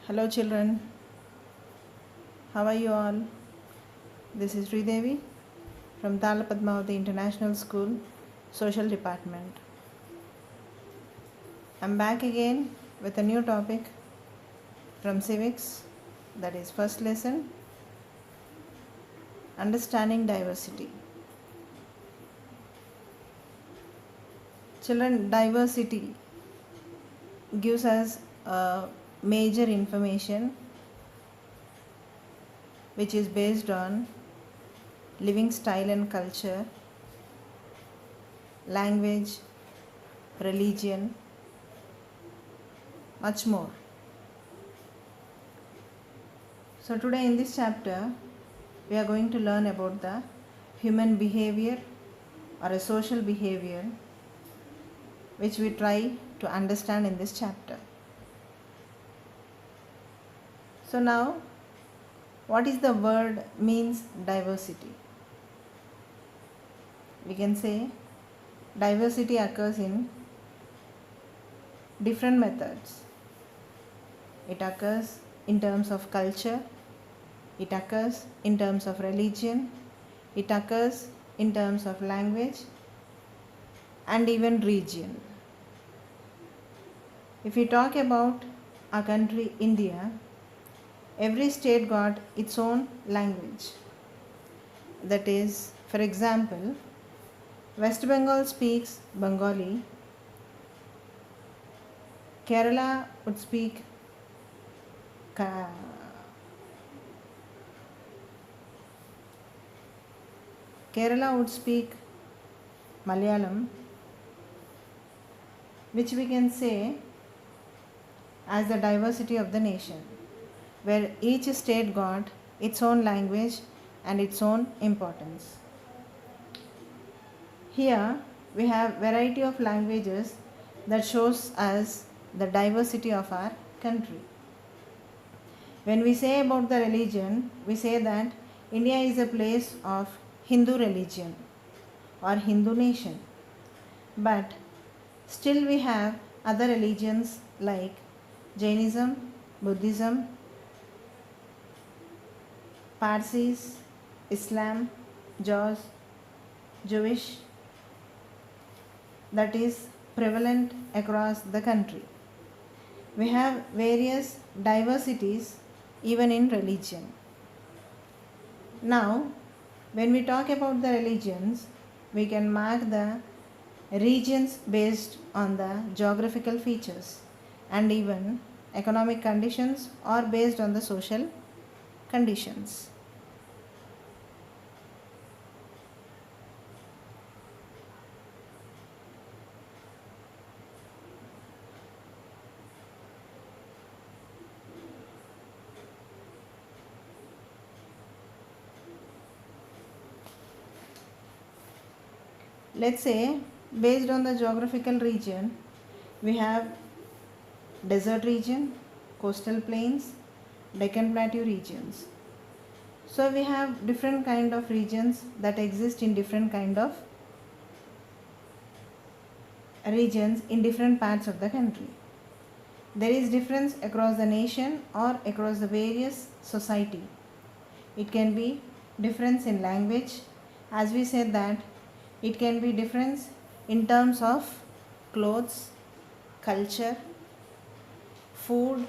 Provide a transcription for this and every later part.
Hello children, how are you all? This is Sridevi from Tala Padmavati International School, Social Department. I'm back again with a new topic from Civics, that is first lesson, Understanding Diversity. Children, diversity gives us major information which is based on living style and culture, language, religion, much more. So today in this chapter we are going to learn about the human behavior or a social behavior which we try to understand in this chapter. So now, what is the word means diversity? We can say diversity occurs in different methods. It occurs in terms of culture, it occurs in terms of religion, it occurs in terms of language and even region. If we talk about our country India, every state got its own language. That is, for example, West Bengal speaks Bengali, Kerala would speak Malayalam, which we can say as the diversity of the nation, where each state got its own language and its own importance. Here we have variety of languages that shows us the diversity of our country. When we say about the religion, we say that India is a place of Hindu religion or Hindu nation. But still we have other religions like Jainism, Buddhism, Parsis, Islam, Jewish, that is prevalent across the country. We have various diversities even in religion. Now, when we talk about the religions, we can mark the regions based on the geographical features and even economic conditions or based on the social conditions. Let's say based on the geographical region, we have desert region, coastal plains, Deccan Plateau regions. So we have different kind of regions that exist in different kind of regions in different parts of the country. There is difference across the nation or across the various society. It can be difference in language, as we said that it can be difference in terms of clothes, culture, food,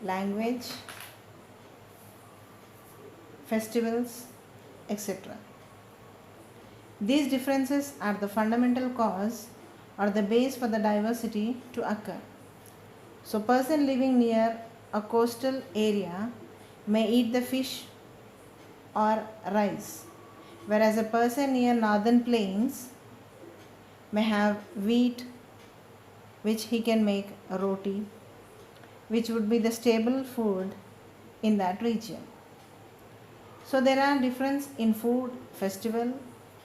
language, festivals, etc. These differences are the fundamental cause or the base for the diversity to occur. So, person living near a coastal area may eat the fish or rice, whereas a person near northern plains may have wheat, which he can make a roti, which would be the staple food in that region. So there are difference in food, festival,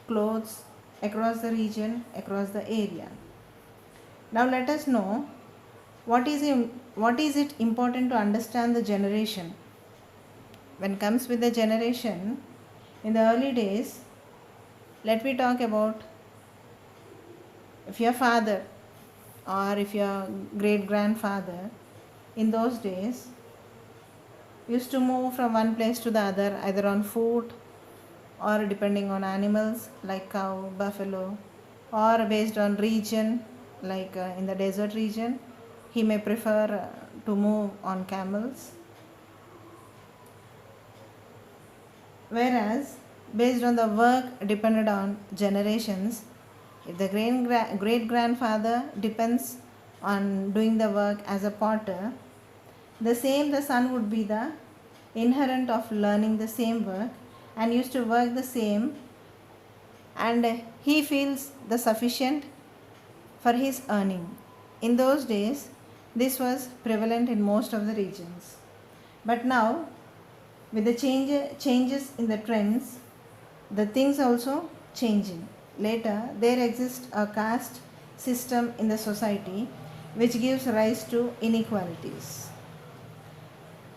clothes across the region, across the area. Now let us know what is it important to understand the generation. When comes with the generation, in the early days, let me talk about if your father or if your great grandfather in those days used to move from one place to the other either on foot or depending on animals like cow, buffalo, or based on region like in the desert region he may prefer to move on camels. Whereas based on the work depended on generations, if the great grandfather depends on doing the work as a potter, the same the son would be the inherent of learning the same work and used to work the same, and he feels the sufficient for his earning. In those days this was prevalent in most of the regions. But now with the changes in the trends, the things also changing. Later there exists a caste system in the society which gives rise to inequalities.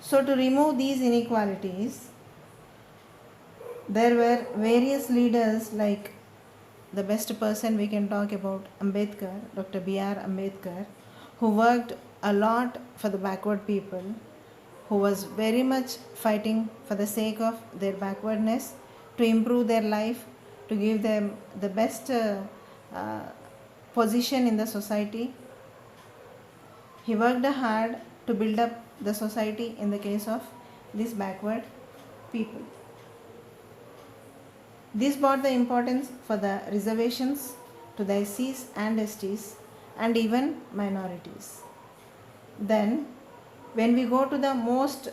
So to remove these inequalities, there were various leaders, like the best person we can talk about, Ambedkar, Dr. B.R. Ambedkar, who worked a lot for the backward people, who was very much fighting for the sake of their backwardness, to improve their life, to give them the best position in the society. He worked hard to build up the society in the case of these backward people. This brought the importance for the reservations to the SCs and STs and even minorities. Then, when we go to the most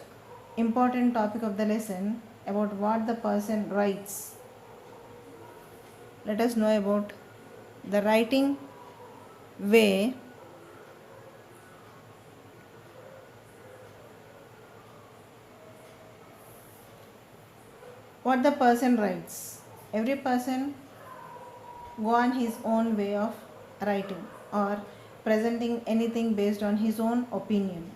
important topic of the lesson about what the person writes, let us know about the writing way. What the person writes. Every person go on his own way of writing or presenting anything based on his own opinion,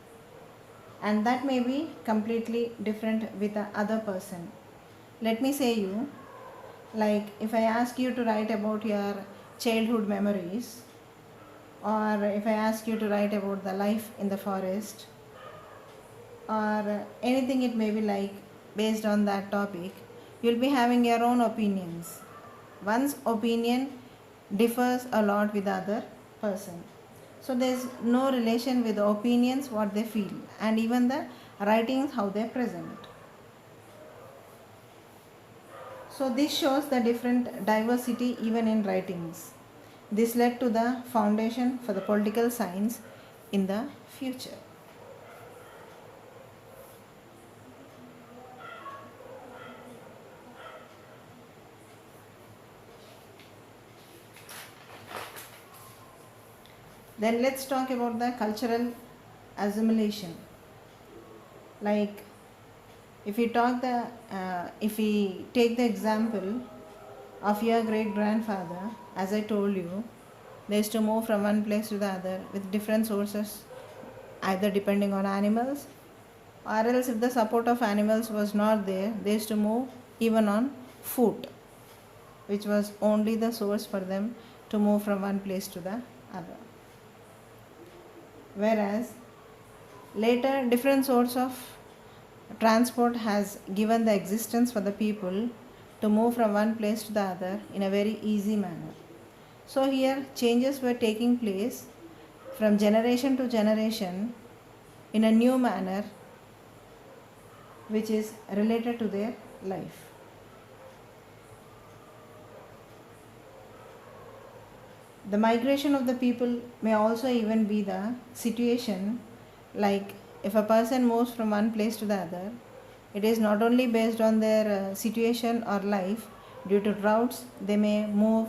and that may be completely different with the other person. Let me say you, like if I ask you to write about your childhood memories, or if I ask you to write about the life in the forest, or anything it may be like based on that topic, you'll be having your own opinions. One's opinion differs a lot with the other person. So there's no relation with the opinions, what they feel, and even the writings, how they present. So this shows the different diversity even in writings. This led to the foundation for the political science in the future. Then let's talk about the cultural assimilation. Like if we take the example of your great grandfather, as I told you, they used to move from one place to the other with different sources, either depending on animals, or else if the support of animals was not there, they used to move even on foot, which was only the source for them to move from one place to the other. Whereas later different sorts of transport has given the existence for the people to move from one place to the other in a very easy manner. So here changes were taking place from generation to generation in a new manner which is related to their life. The migration of the people may also even be the situation, like if a person moves from one place to the other, it is not only based on their situation or life. Due to droughts, they may move.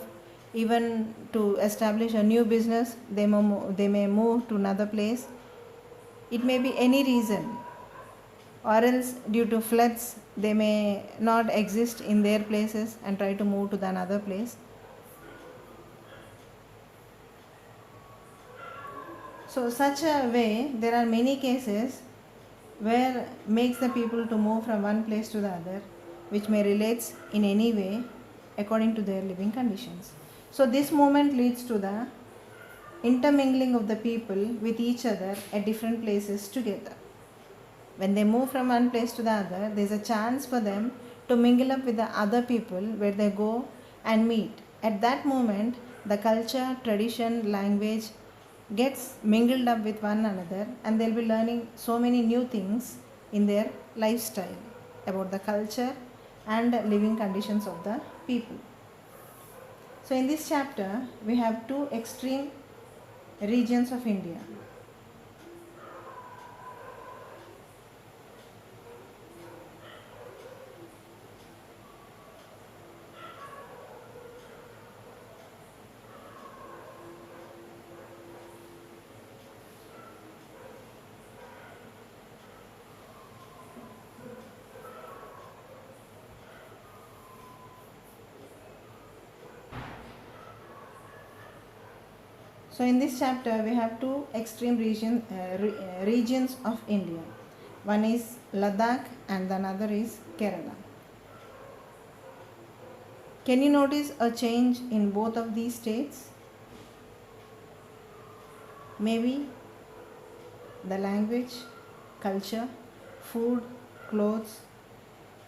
Even to establish a new business, they may move to another place. It may be any reason, or else due to floods, they may not exist in their places and try to move to the another place. So such a way, there are many cases where makes the people to move from one place to the other, which may relates in any way according to their living conditions. So this movement leads to the intermingling of the people with each other at different places together. When they move from one place to the other, there is a chance for them to mingle up with the other people where they go and meet. At that moment, the culture, tradition, language gets mingled up with one another, and they'll be learning so many new things in their lifestyle about the culture and living conditions of the people. So in this chapter, we have two extreme regions of India. So in this chapter, we have two extreme regions of India. One is Ladakh and another is Kerala. Can you notice a change in both of these states? Maybe the language, culture, food, clothes.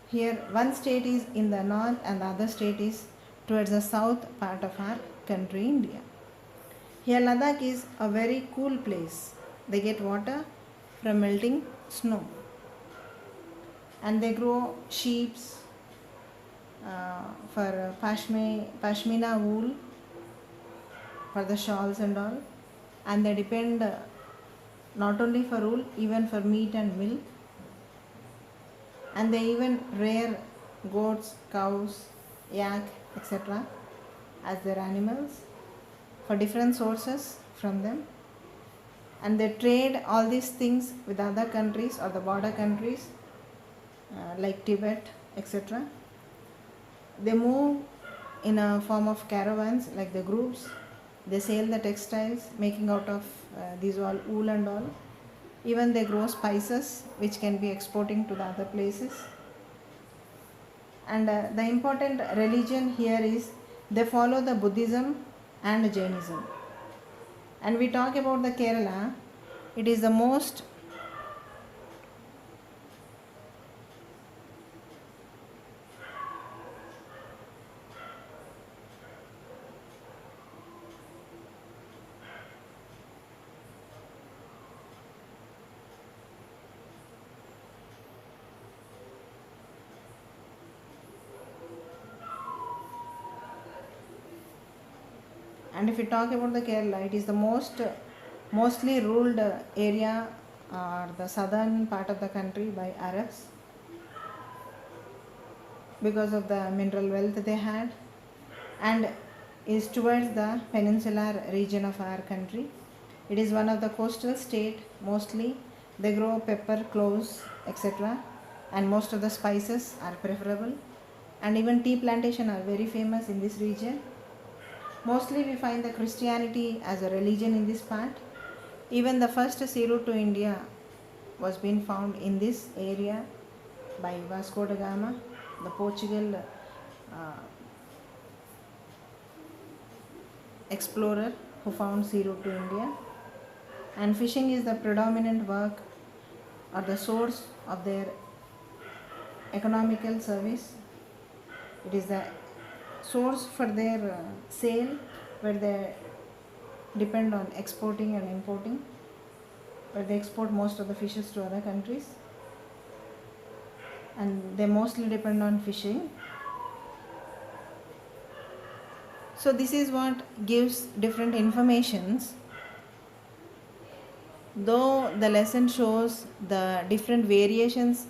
Here one state is in the north and the other state is towards the south part of our country, India. Here Ladakh is a very cool place. They get water from melting snow. And they grow sheep for pashmina wool for the shawls and all. And they depend not only for wool, even for meat and milk. And they even rear goats, cows, yak, etc. as their animals for different sources from them, and they trade all these things with other countries or the border countries like Tibet, etc. They move in a form of caravans like the groups. They sell the textiles making out of these all wool and all. Even they grow spices which can be exporting to the other places. And the important religion here is they follow the Buddhism and Jainism. And we talk about the Kerala, it is the most and if we talk about the Kerala, it is the mostly ruled area or the southern part of the country by Arabs because of the mineral wealth they had, and is towards the peninsular region of our country. It is one of the coastal state. Mostly they grow pepper, cloves, etc. and most of the spices are preferable, and even tea plantation are very famous in this region. Mostly we find the Christianity as a religion in this part. Even the first sea route to India was being found in this area by Vasco da Gama, the Portugal explorer who found sea route to India. And fishing is the predominant work or the source of their economical service. It is the source for their sale, where they depend on exporting and importing, where they export most of the fishes to other countries, and they mostly depend on fishing. So this is what gives different informations. Though the lesson shows the different variations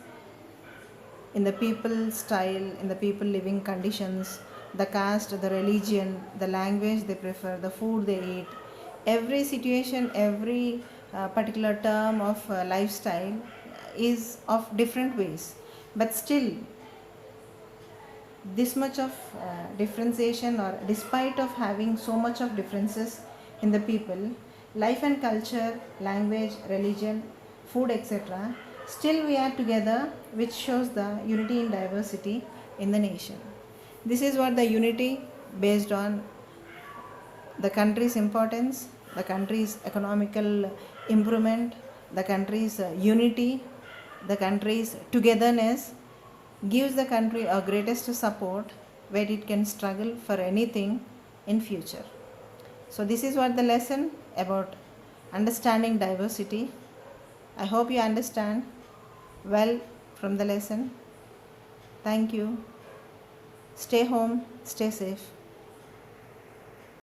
in the people style, in the people living conditions, the caste, the religion, the language they prefer, the food they eat, every situation, every particular term of lifestyle is of different ways. But still, this much of differentiation, or despite of having so much of differences in the people, life and culture, language, religion, food, etc., still we are together, which shows the unity in diversity in the nation. This is what the unity based on the country's importance, the country's economical improvement, the country's unity, the country's togetherness, gives the country a greatest support where it can struggle for anything in future. So this is what the lesson about understanding diversity. I hope you understand well from the lesson. Thank you. Stay home, stay safe.